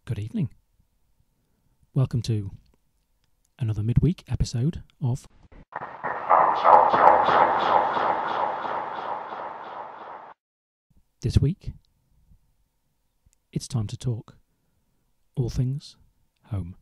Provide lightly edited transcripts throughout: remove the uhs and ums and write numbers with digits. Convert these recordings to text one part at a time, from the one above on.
Good evening. Welcome to another midweek episode of This week. It's time to talk all things home.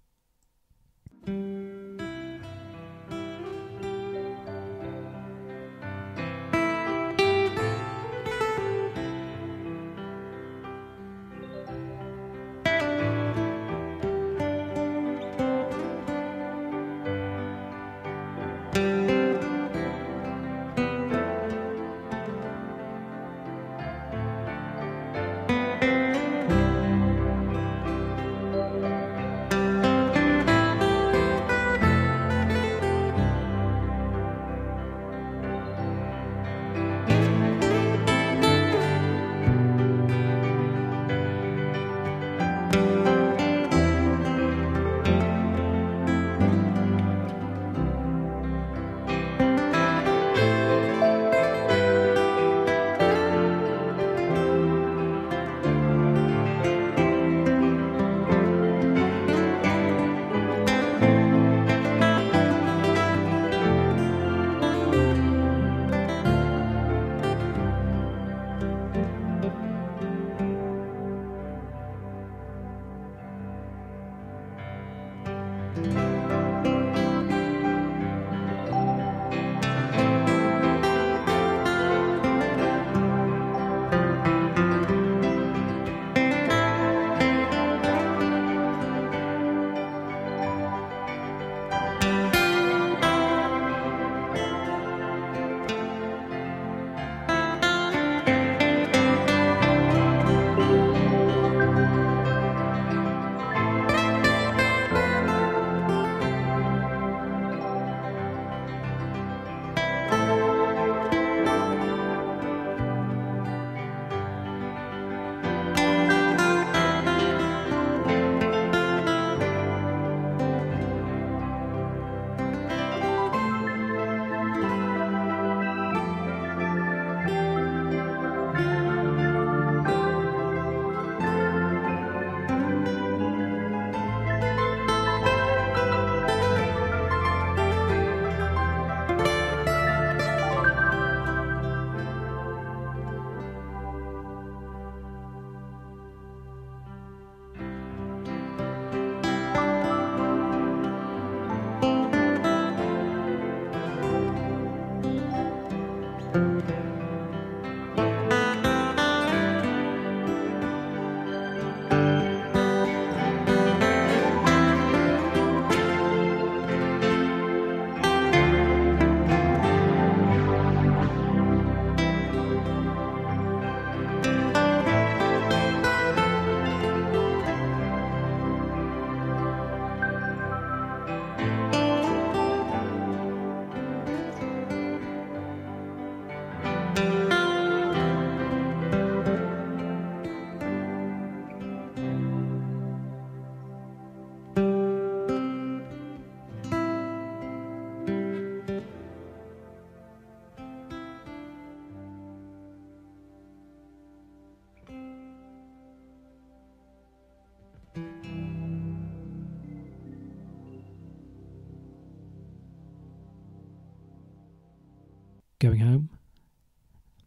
Going Home,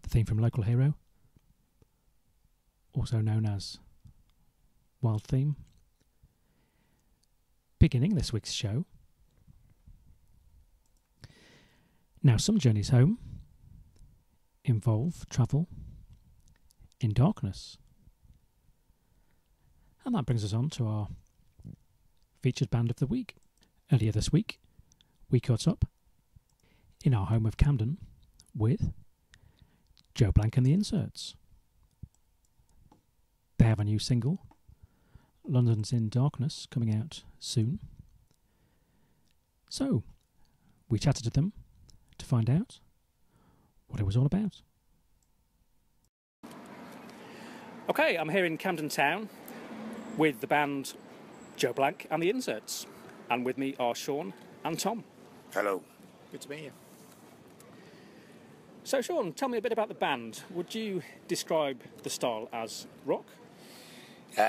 the theme from Local Hero, also known as Wild Theme. Beginning this week's show. Now, some journeys home involve travel in darkness. And that brings us on to our featured band of the week. Earlier this week, we caught up in our home of Camden with Joe Blank and the Inserts. They have a new single, London's in Darkness, coming out soon. So, we chatted to them to find out what it was all about. Okay, I'm here in Camden Town with the band Joe Blank and the Inserts. And with me are Sean and Tom. Hello. Good to meet you. So, Sean, tell me a bit about the band. Would you describe the style as rock?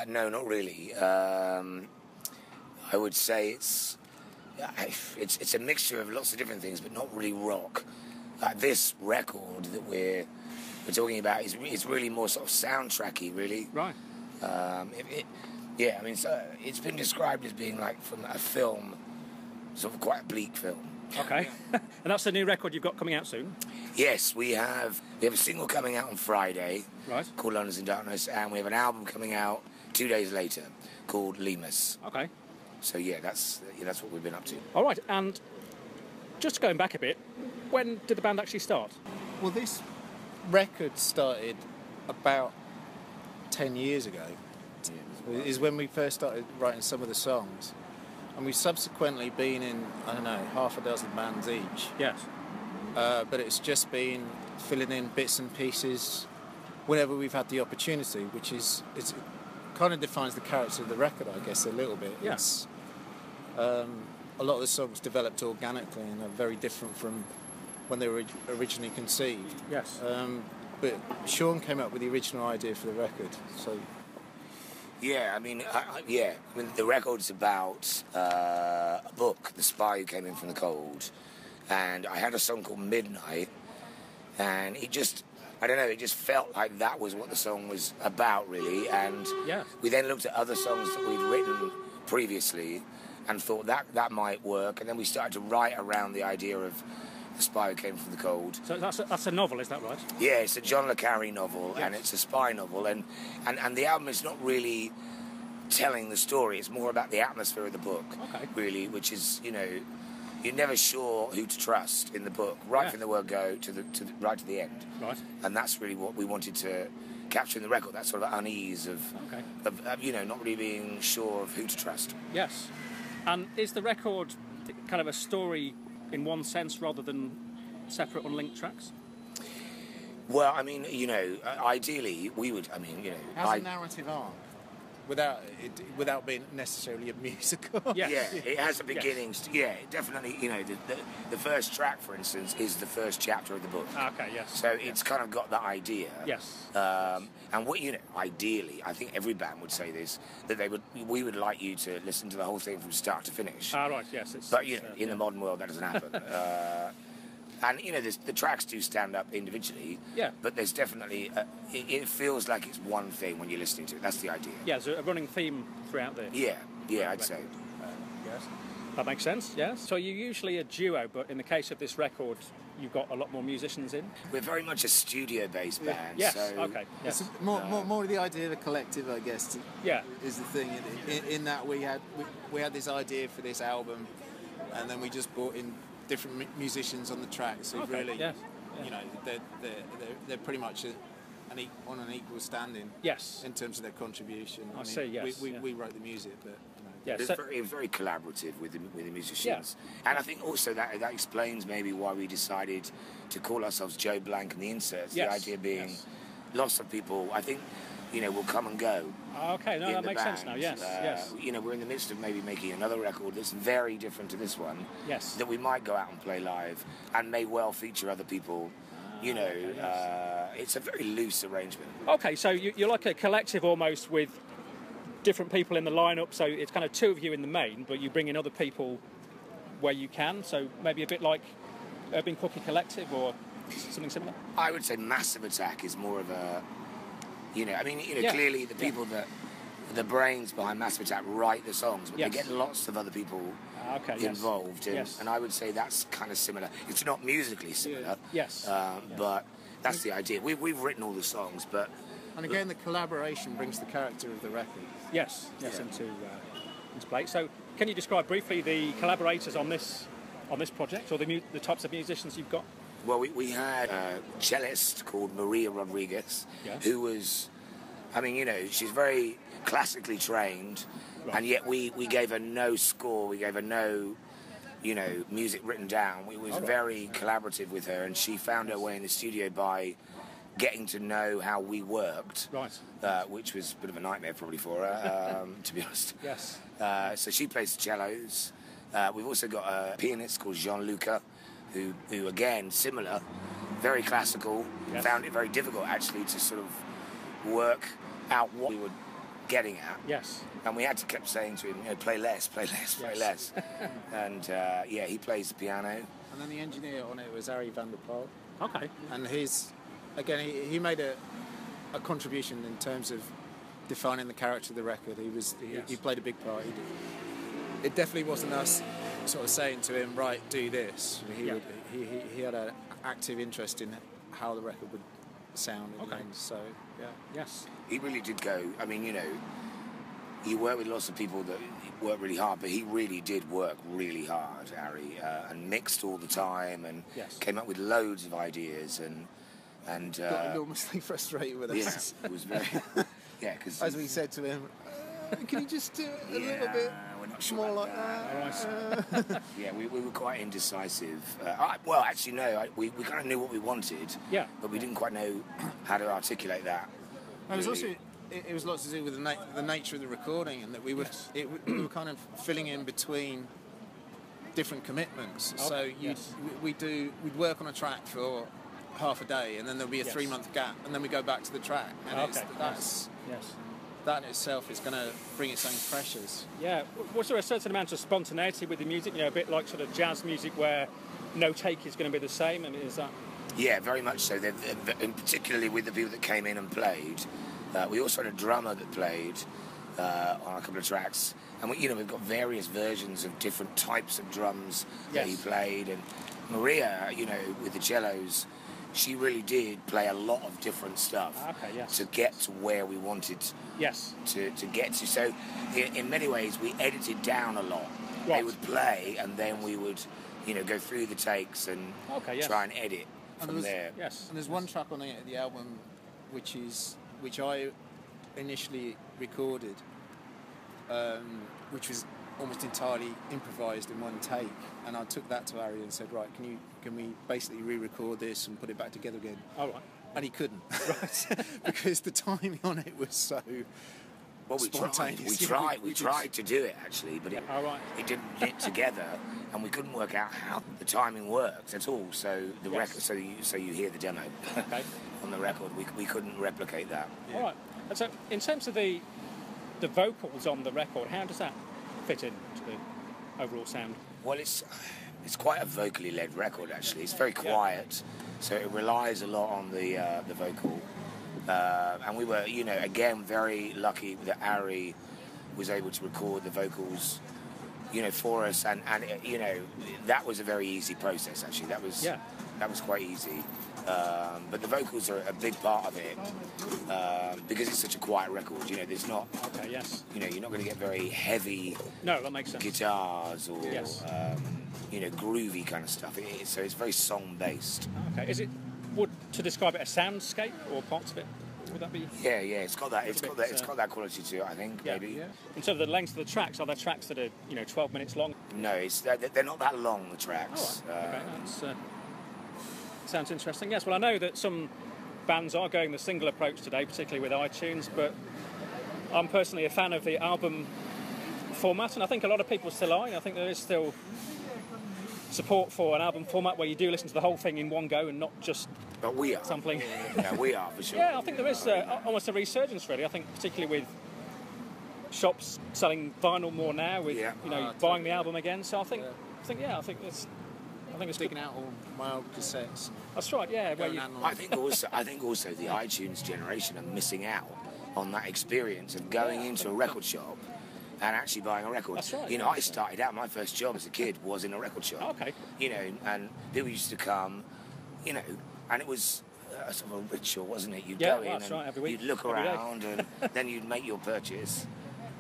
No, not really. I would say it's a mixture of lots of different things, but not really rock. This record that we're talking about is really more sort of soundtracky, really. Right. Yeah, I mean, it's been described as being like from a film, sort of quite a bleak film. Okay. And that's the new record you've got coming out soon? Yes, we have a single coming out on Friday, right, called London's in Darkness, and we have an album coming out 2 days later called Lemus. Okay. So yeah, that's what we've been up to. All right, and just going back a bit, when did the band actually start? Well, this record started about 10 years ago. Is when we first started writing some of the songs. And we've subsequently been in, I don't know, half a dozen bands each. Yes. But it's just been filling in bits and pieces whenever we've had the opportunity, which is it kind of defines the character of the record, I guess, a little bit. Yeah. It's, a lot of the songs developed organically and are very different from when they were originally conceived. Yes. But Sean came up with the original idea for the record, so... Yeah, I mean, the record's about a book, The Spy Who Came In From the Cold, and I had a song called Midnight, and it just felt like that was what the song was about, really, and we then looked at other songs that we'd written previously and thought that might work, and then we started to write around the idea of The Spy Who Came From the Cold. So that's a novel, is that right? Yeah, it's a John le Carré novel, and it's a spy novel, and the album is not really telling the story. It's more about the atmosphere of the book, really, which is, you're never sure who to trust in the book, right from the word go to right to the end. Right. And that's really what we wanted to capture in the record, that sort of unease of not really being sure of who to trust. Yes. And is the record kind of a story in one sense rather than separate unlinked tracks? Well, I mean, ideally we would, How's a narrative arc? Without being necessarily a musical. Yeah, it has a beginning. Yeah, definitely. The first track, for instance, is the first chapter of the book. Okay, yes. So it's kind of got that idea. Yes. And what ideally, I think every band would say this, that we would like you to listen to the whole thing from start to finish. Ah, right. Yes. But in the modern world, that doesn't happen. And the tracks do stand up individually. Yeah. But there's definitely it feels like it's one thing when you're listening to it. That's the idea. Yeah, there's a running theme throughout this. Yeah, I'd say. Yes. That makes sense. Yes. So you're usually a duo, but in the case of this record, you've got a lot more musicians in. We're very much a studio-based band. Yes. So, okay. Yes. It's more the idea of a collective, I guess. Is the thing in that we had this idea for this album, and then we just brought in different musicians on the track, so really, they're pretty much on an equal standing. Yes. In terms of their contribution. I see. Yes. We wrote the music, but. It's very collaborative with the musicians, and I think also that explains maybe why we decided to call ourselves Joe Blank and the Inserts. The idea being, lots of people, I think, will come and go. Okay, no, that makes sense now. Yes, yes. We're in the midst of maybe making another record that's very different to this one. Yes. That we might go out and play live, and may well feature other people. It's a very loose arrangement. Okay, so you're like a collective almost with different people in the lineup. So it's kind of two of you in the main, but you bring in other people where you can. So maybe a bit like Urban Cookie Collective or something similar. I would say Massive Attack is more of a. Clearly the people that the brains behind Massive Attack write the songs, but they get lots of other people involved, and I would say that's kind of similar. It's not musically similar, but that's the idea. We've written all the songs, but and again the collaboration brings the character of the record. Yes, into play. So, can you describe briefly the collaborators on this project, or the types of musicians you've got? Well, we had a cellist called Maria Rodriguez, who was, she's very classically trained, and yet we gave her no score, we gave her no, music written down. We was very collaborative with her, and she found her way in the studio by getting to know how we worked, which was a bit of a nightmare probably for her, to be honest. Yes. So she plays the cellos. We've also got a pianist called Gianluca, who again, similar, very classical, found it very difficult actually to sort of work out what we would getting at. Yes. And we had to keep saying to him, play less, play less, play less. And he plays the piano. And then the engineer on it was Harry van der Pol. Okay. And he made a contribution in terms of defining the character of the record. He played a big part. It definitely wasn't us sort of saying to him, right, do this. He had an active interest in how the record would sound. Okay. And so, yeah. Yes. He really did go. I mean, he worked with lots of people that worked really hard, but he really did work really hard, Harry, and mixed all the time and came up with loads of ideas and got enormously frustrated with us. Yeah, it was very. Because as we said to him, can you just do it a little bit we're not sure more about like that? Yeah, we were quite indecisive. We kind of knew what we wanted. Yeah. But we didn't quite know how to articulate that. It was also it was lots to do with the nature of the recording, and that we were we were kind of filling in between different commitments. So we'd work on a track for half a day, and then there'll be a 3-month gap, and then we go back to the track. And that in itself is going to bring its own pressures. Yeah. Was there a certain amount of spontaneity with the music? A bit like sort of jazz music where no take is going to be the same. I mean, is that? Yeah, very much so. And particularly with the people that came in and played. We also had a drummer that played on a couple of tracks, and we've got various versions of different types of drums that he played. And Maria, with the cellos, she really did play a lot of different stuff to get to where we wanted to get to. So in many ways, we edited down a lot. Right. They would play, and then we would, go through the takes and try and edit from there. Yes. And there's one track on the album which I initially recorded, which was almost entirely improvised in one take, and I took that to Harry and said, right, can we basically re-record this and put it back together again? All right. And he couldn't, right? Because the timing on it was so spontaneous. We tried to do it actually, but it didn't fit together, and we couldn't work out how the timing worked at all. So the record, so you hear the demo on the record. We couldn't replicate that. All right. And so in terms of the vocals on the record, how does that fit into the overall sound? Well, it's quite a vocally led record actually. It's very quiet, so it relies a lot on the vocal. And we were, again, very lucky that Harry was able to record the vocals, for us, and that was a very easy process actually. That was quite easy. But the vocals are a big part of it because it's such a quiet record. There's not. Okay. Yes. You're not going to get very heavy. No, that makes sense. Guitars or groovy kind of stuff. So it's very song based. Okay. To describe it a soundscape or parts of it? Would that be? Yeah. It's got that. It's got that quality to it. I think maybe. Yeah. In terms of the length of the tracks, are there tracks that are 12 minutes long? No, they're not that long. The tracks. Oh, right. Okay. Sounds interesting. Yes. Well, I know that some bands are going the single approach today, particularly with iTunes, but I'm personally a fan of the album format, and I think a lot of people still are. I think there is still support for an album format where you do listen to the whole thing in one go and not just sampling. Yeah, we are for sure. Yeah, I think there is almost a resurgence, really. I think particularly with shops selling vinyl more now, with buying the album again. So I think it's taking out all my old cassettes. That's right. Yeah. I think also the iTunes generation are missing out on that experience of going into a record shop and actually buying a record. That's right. I started out, my first job as a kid was in a record shop. Okay. And people used to come, and it was sort of a ritual, wasn't it? You'd go in and every week, you'd look around and then you'd make your purchase.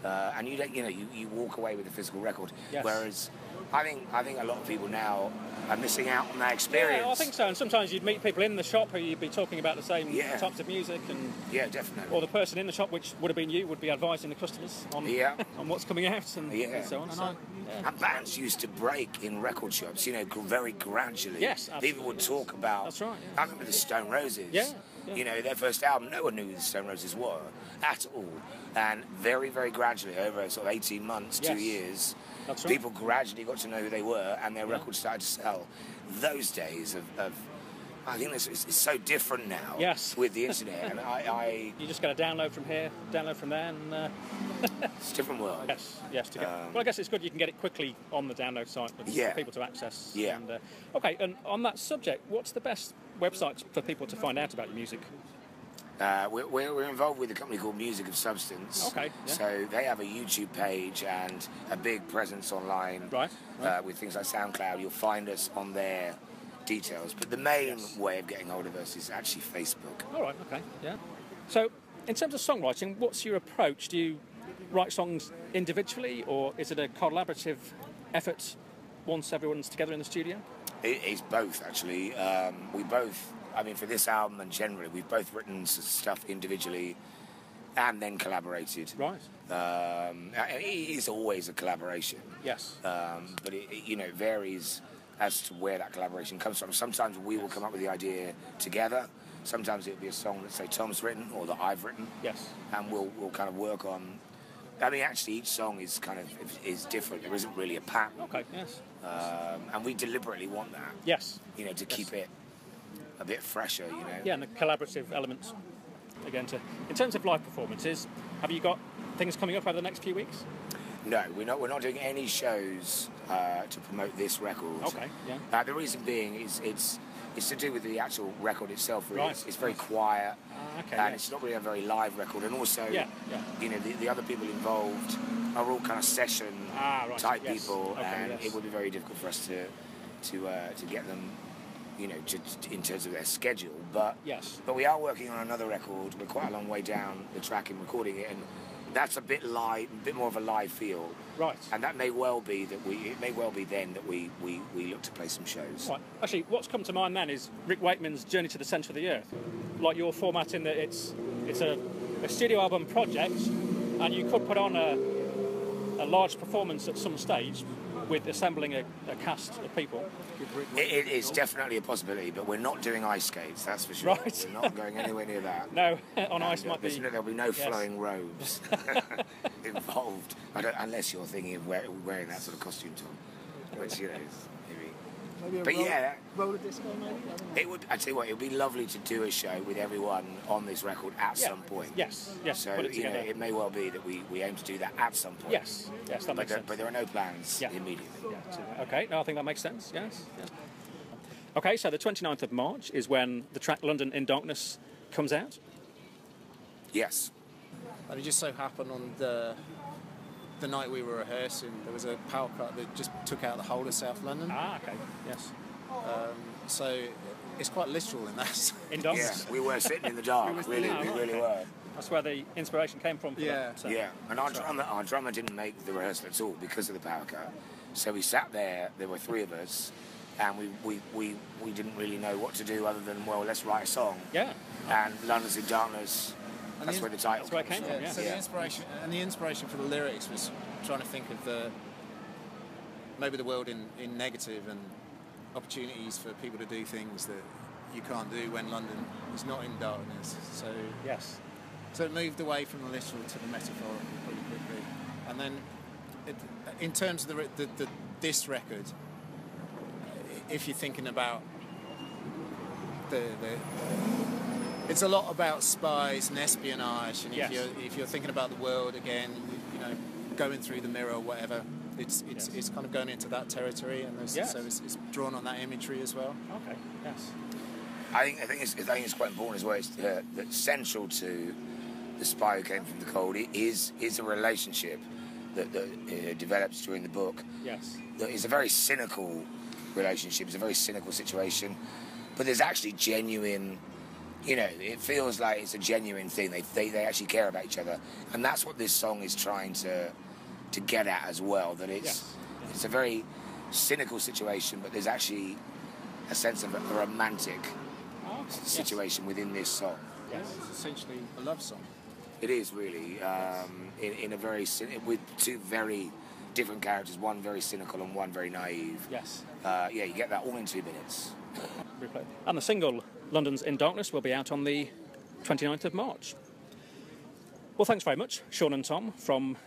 And you walk away with a physical record. Yes. Whereas I think a lot of people now are missing out on that experience. Yeah, I think so. And sometimes you'd meet people in the shop who you'd be talking about the same types of music, and definitely. Or the person in the shop, which would have been you, would be advising the customers on what's coming out and so on. And bands used to break in record shops, very gradually. Yes, absolutely. People would talk about. That's right. I remember the Stone Roses. Yeah. Their first album, no one knew who the Stone Roses were at all. And very, very gradually, over sort of 18 months, 2 years, people gradually got to know who they were, and their records started to sell. Those days of I think it's so different now. Yes. With the internet, and I You just got to download from here, download from there, and it's a different world. yes. Well, I guess it's good you can get it quickly on the download site for people to access. Yeah. And, okay, and on that subject, what's the best website for people to find out about your music? We're involved with a company called Music of Substance. Okay. Yeah. So they have a YouTube page and a big presence online. Right. With things like SoundCloud, you'll find us on their details. But the main way of getting hold of us is actually Facebook. All right. Okay. Yeah. So, in terms of songwriting, what's your approach? Do you write songs individually, or is it a collaborative effort once everyone's together in the studio? It's both, actually. We both. I mean, for this album and generally, we've both written stuff individually and then collaborated. Right. It is always a collaboration. Yes. But it varies as to where that collaboration comes from. Sometimes we will come up with the idea together. Sometimes it'll be a song that, say, Tom's written or that I've written. Yes. And we'll kind of work on. I mean, actually, each song is different. There isn't really a pattern. Okay. Yes. And we deliberately want that. Yes. To keep it a bit fresher, Yeah, and the collaborative elements. Again, in terms of live performances, have you got things coming up over the next few weeks? No, we're not doing any shows to promote this record. Okay, yeah. The reason being is it's to do with the actual record itself. Really, Right. it's very quiet, Okay, and it's not really a very live record. And also, the other people involved are all kind of session type people, and it would be very difficult for us to get them. In terms of their schedule, but we are working on another record. We're quite a long way down the track in recording it, and that's a bit more of a live feel. Right. And that may well be that we look to play some shows. Right. Actually, what's come to mind then is Rick Wakeman's Journey to the Centre of the Earth, like your format in that it's a studio album project, and you could put on a large performance at some stage with assembling a cast of people. It is definitely a possibility, but we're not doing ice skates, that's for sure. Right. We're not going anywhere near that. No, on ice might be... There'll be no flowing robes involved, unless you're thinking of wearing that sort of costume, Tom, which, is maybe roller disco, maybe? It would. I tell you what, it would be lovely to do a show with everyone on this record at some point. Yes. So put it together. it may well be that we aim to do that at some point. Yes, that makes sense. But there are no plans immediately. Yeah. Okay, no, I think that makes sense. Yes. Okay, so the 29th of March is when the track London in Darkness comes out. Yes. And it just so happened on the night we were rehearsing, there was a power cut that just took out the whole of South London. Ah, okay, yes. So it's quite literal in that. In darkness? Yeah, we were sitting in the dark. We really were. That's where the inspiration came from. For that, so. Yeah. And our drummer didn't make the rehearsal at all because of the power cut. So we sat there. There were three of us, and we didn't really know what to do other than let's write a song. Yeah. And London's in Darkness. That's where the title came from. Yeah. So the inspiration for the lyrics was trying to think of maybe the world in negative and opportunities for people to do things that you can't do when London is not in darkness. So so it moved away from the literal to the metaphorical pretty quickly. And then, in terms of this record, if you're thinking about it's a lot about spies and espionage, and if you're thinking about the world again, going through the mirror or whatever, it's kind of going into that territory, and so it's drawn on that imagery as well. Okay. Yes. I think it's quite important as well. It's that central to The Spy Who Came from the Cold is a relationship that develops during the book. Yes. That is a very cynical relationship. It's a very cynical situation, but there's actually genuine. It feels like it's a genuine thing. They actually care about each other, and that's what this song is trying to get at as well. That it's a very cynical situation, but there's actually a sense of a romantic situation within this song. Yes, it's essentially a love song. It is really in a very with two very different characters, one very cynical and one very naive. Yes. You get that all in 2 minutes. And the single London's in Darkness will be out on the 29th of March. Well, thanks very much, Sean and Tom from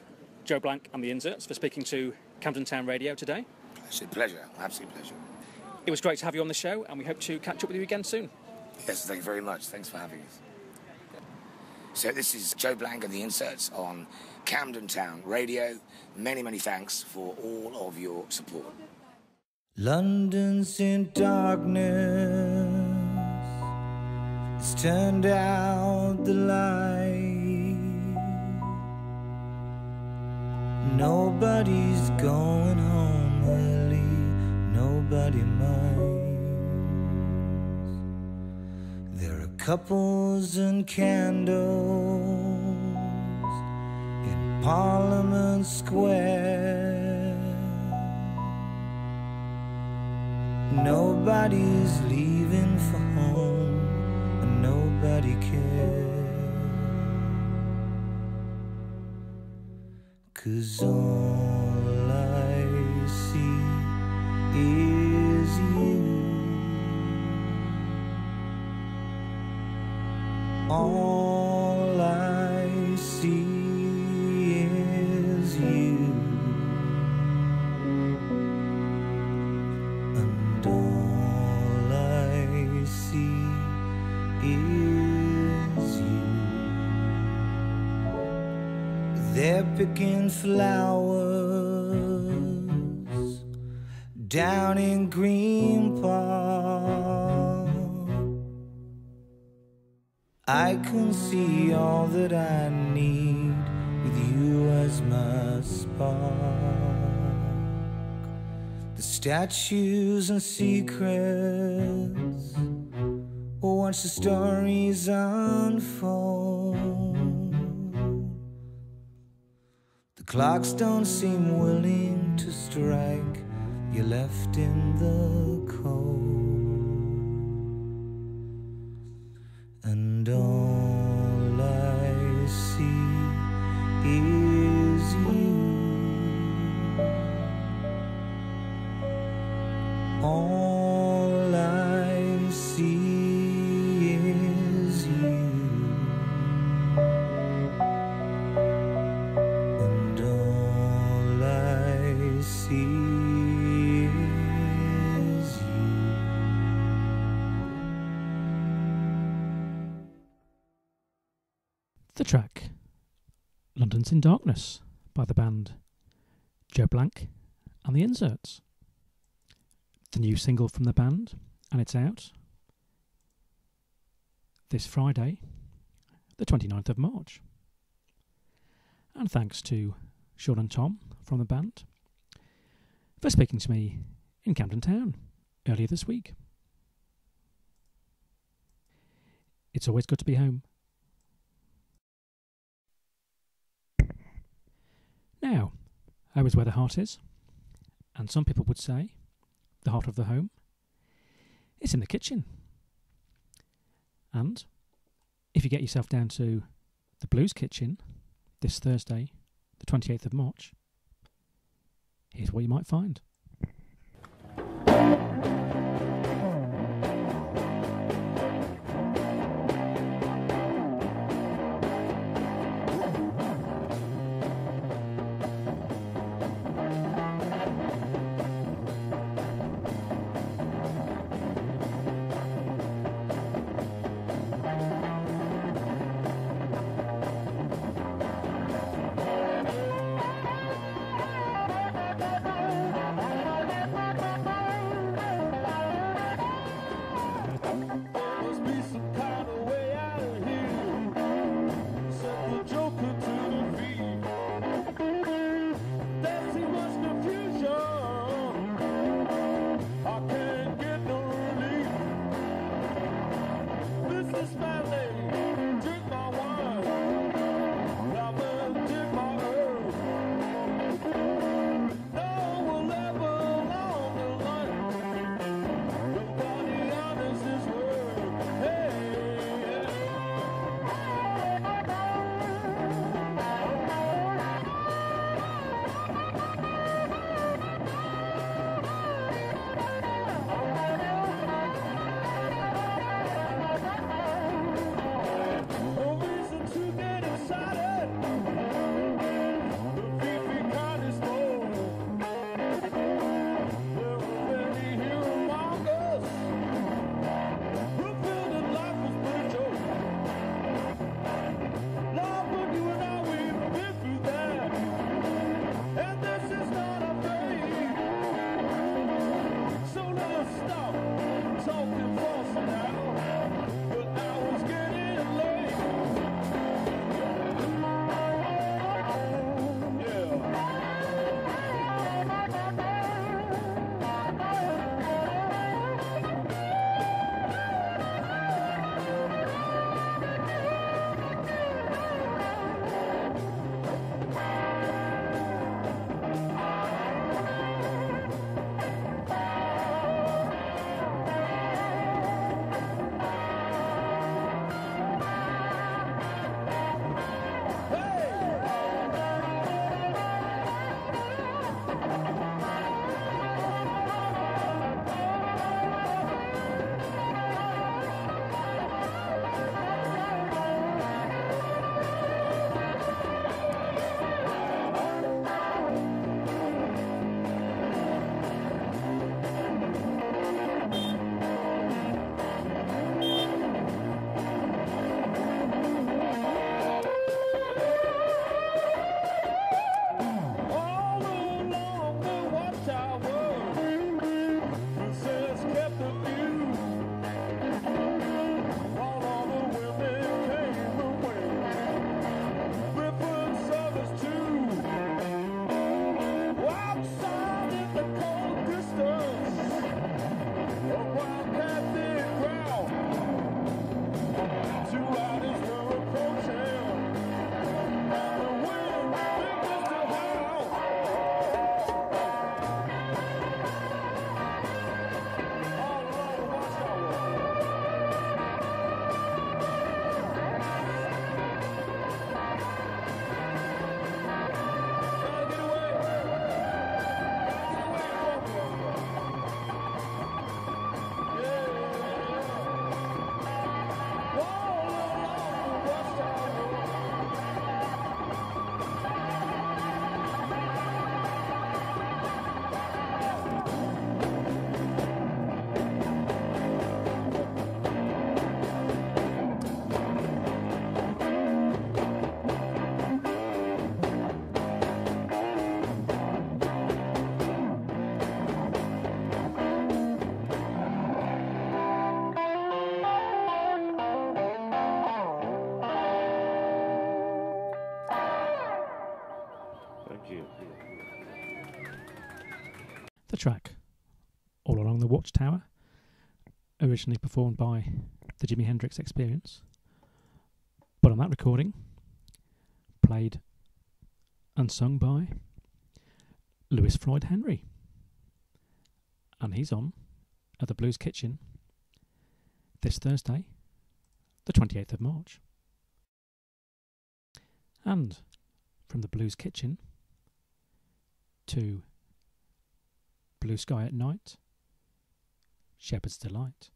Joe Blank and the Inserts, for speaking to Camden Town Radio today. It's a pleasure, absolute pleasure. it was great to have you on the show, and we hope to catch up with you again soon. Yes, thank you very much. Thanks for having us. So this is Joe Blank and the Inserts on Camden Town Radio. Many, many thanks for all of your support. London's in darkness. It's turned out the light. Nobody's going home early. Nobody minds. There are couples and candles in Parliament Square. Nobody's leaving for home, and nobody cares. 'Cause all I see is you. All I see is you. And all I see is you. They're picking flowers down in Green Park. I can see all that I need with you as my spark. The statues and secrets, watch the stories unfold. The clocks don't seem willing to strike. You're left in the cold. And all I see is you. All I see is you. And all I see is you. The track London's in Darkness by the band Joe Blank and the Inserts. The new single from the band, and it's out this Friday, the 29th of March. And thanks to Sean and Tom from the band for speaking to me in Camden Town earlier this week. It's always good to be home. Now, home is where the heart is, and some people would say the heart of the home is in the kitchen. And if you get yourself down to the Blues Kitchen this Thursday, the 28th of March, here's what you might find. The track, All Along the Watchtower, originally performed by the Jimi Hendrix Experience, but on that recording, played and sung by Louis Floyd Henry. And he's on at the Blues Kitchen this Thursday, the 28th of March. And from the Blues Kitchen to Blue Sky at Night, Shepherd's Delight.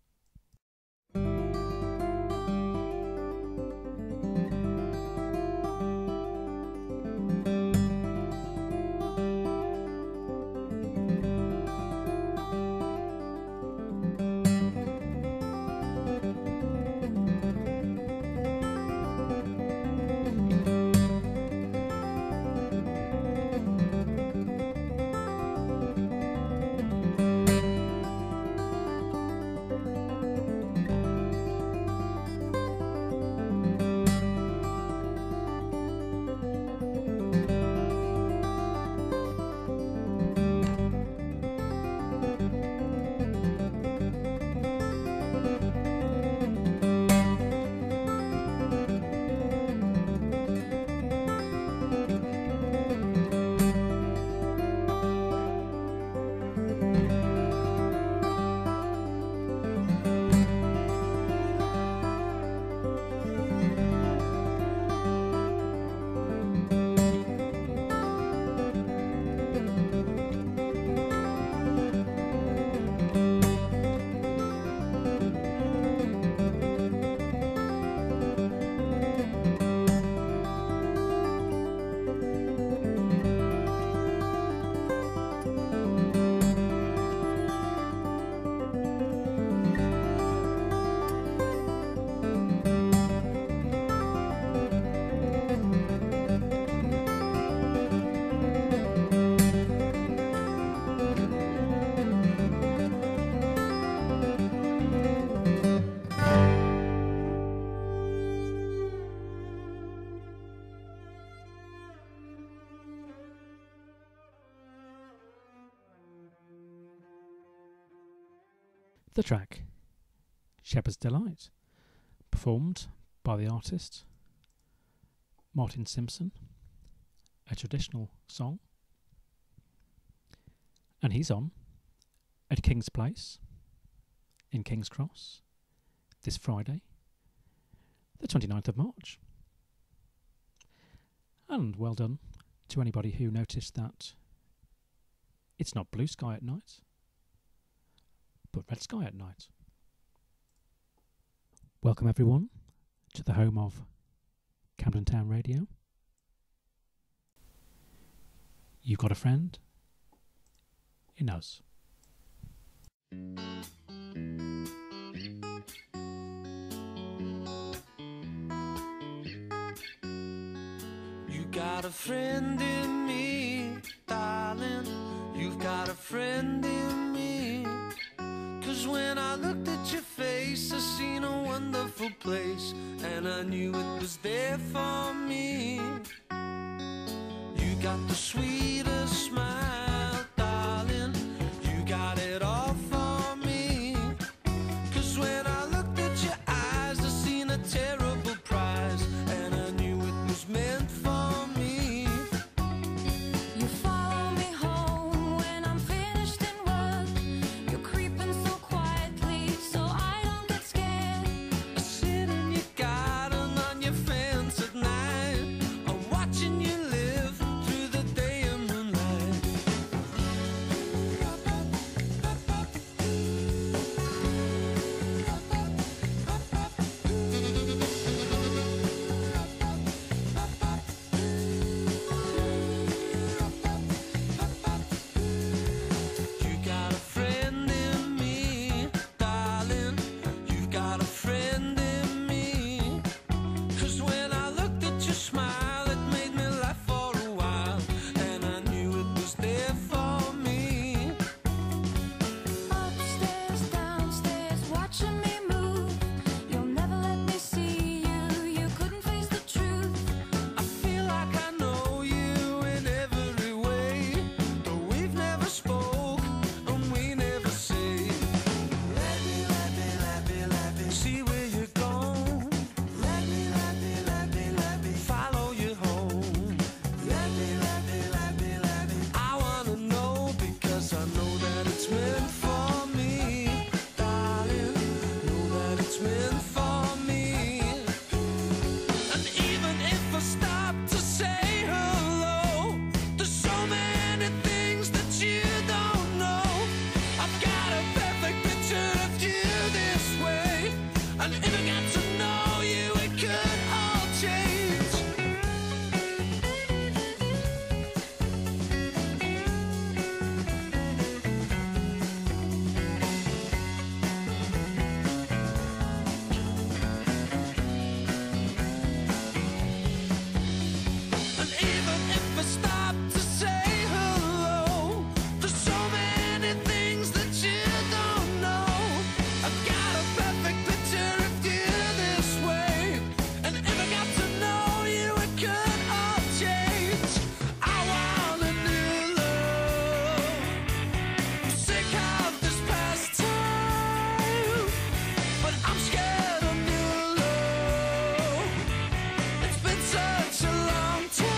The track, Shepherd's Delight, performed by the artist Martin Simpson, a traditional song, and he's on at King's Place in King's Cross this Friday, the 29th of March. And well done to anybody who noticed that it's not blue sky at night, but red sky at night. Welcome everyone to the home of Camden Town Radio. You've got a friend in us. You got a friend in me, darling. You've got a friend in me. 'Cause when I looked at your face, I seen a wonderful place, and I knew it was there for me. You got the sweetest smile, darling. You got it all for me. 'Cause when I looked at your eyes, I seen a terrible prize, and I knew it was meant for me. You follow me home when I'm finished in work. You're creeping so quietly so I don't get scared. I sit in your garden on your fence at night. I'm watching you live through the day and moonlight. even if I stop to say hello, there's so many things that you don't know. I got a perfect picture of you this way, and if I got to know you, it could all change. I want a new love. I'm sick of this past time, but I'm scared of new love. It's been such a long time.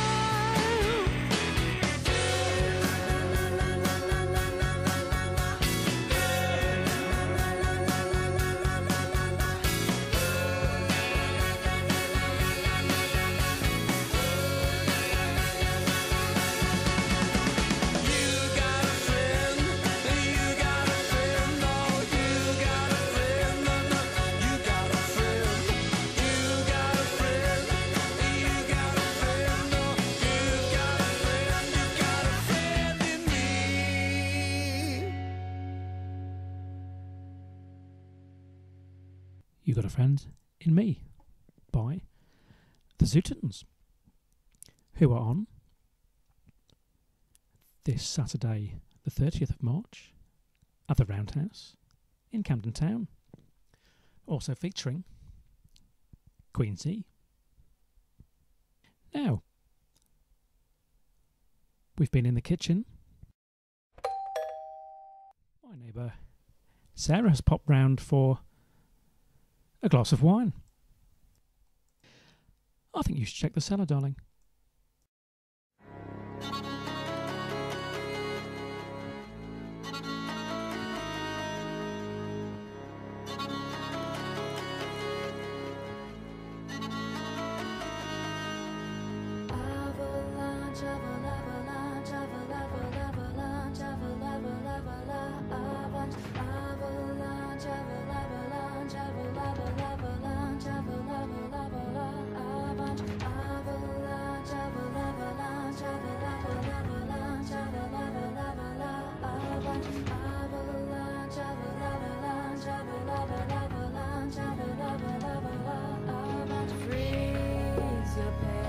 You got a friend, you got a friend, oh, you got a friend, no, no, you got a friend, you got a friend, you got a friend, oh, you got a friend in me. You Got a Friend in Me by the Zutons, who are on this Saturday, the 30th of March, at the Roundhouse in Camden Town. Also featuring Queen C. Now, we've been in the kitchen. My neighbour Sarah has popped round for a glass of wine. I think you should check the cellar, darling. Avalanche, avalanche, avalanche, avalanche, avalanche, avalanche, avalanche, avalanche, avalanche, avalanche, avalanche, avalanche, avalanche, avalanche, freeze your pain.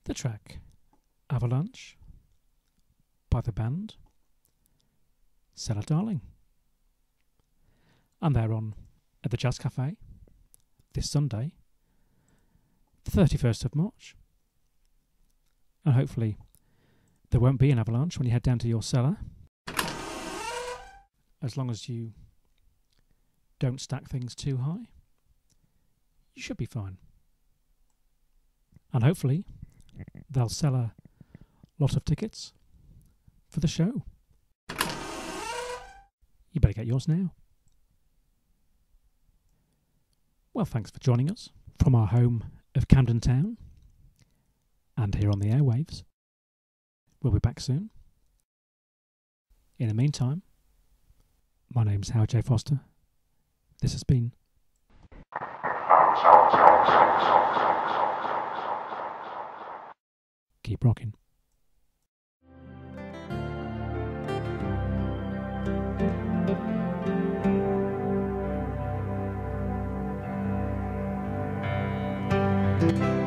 The track Avalanche by the band Cellar Darling. And they're on at the Jazz Cafe this Sunday, the 31st of March. And hopefully there won't be an avalanche when you head down to your cellar, as long as you don't stack things too high. You should be fine. And hopefully they'll sell a lot of tickets for the show. You better get yours now. Well, thanks for joining us from our home of Camden Town and here on the airwaves. We'll be back soon. In the meantime, my name's Howard J. Foster. This has been Keep Rocking. Thank you.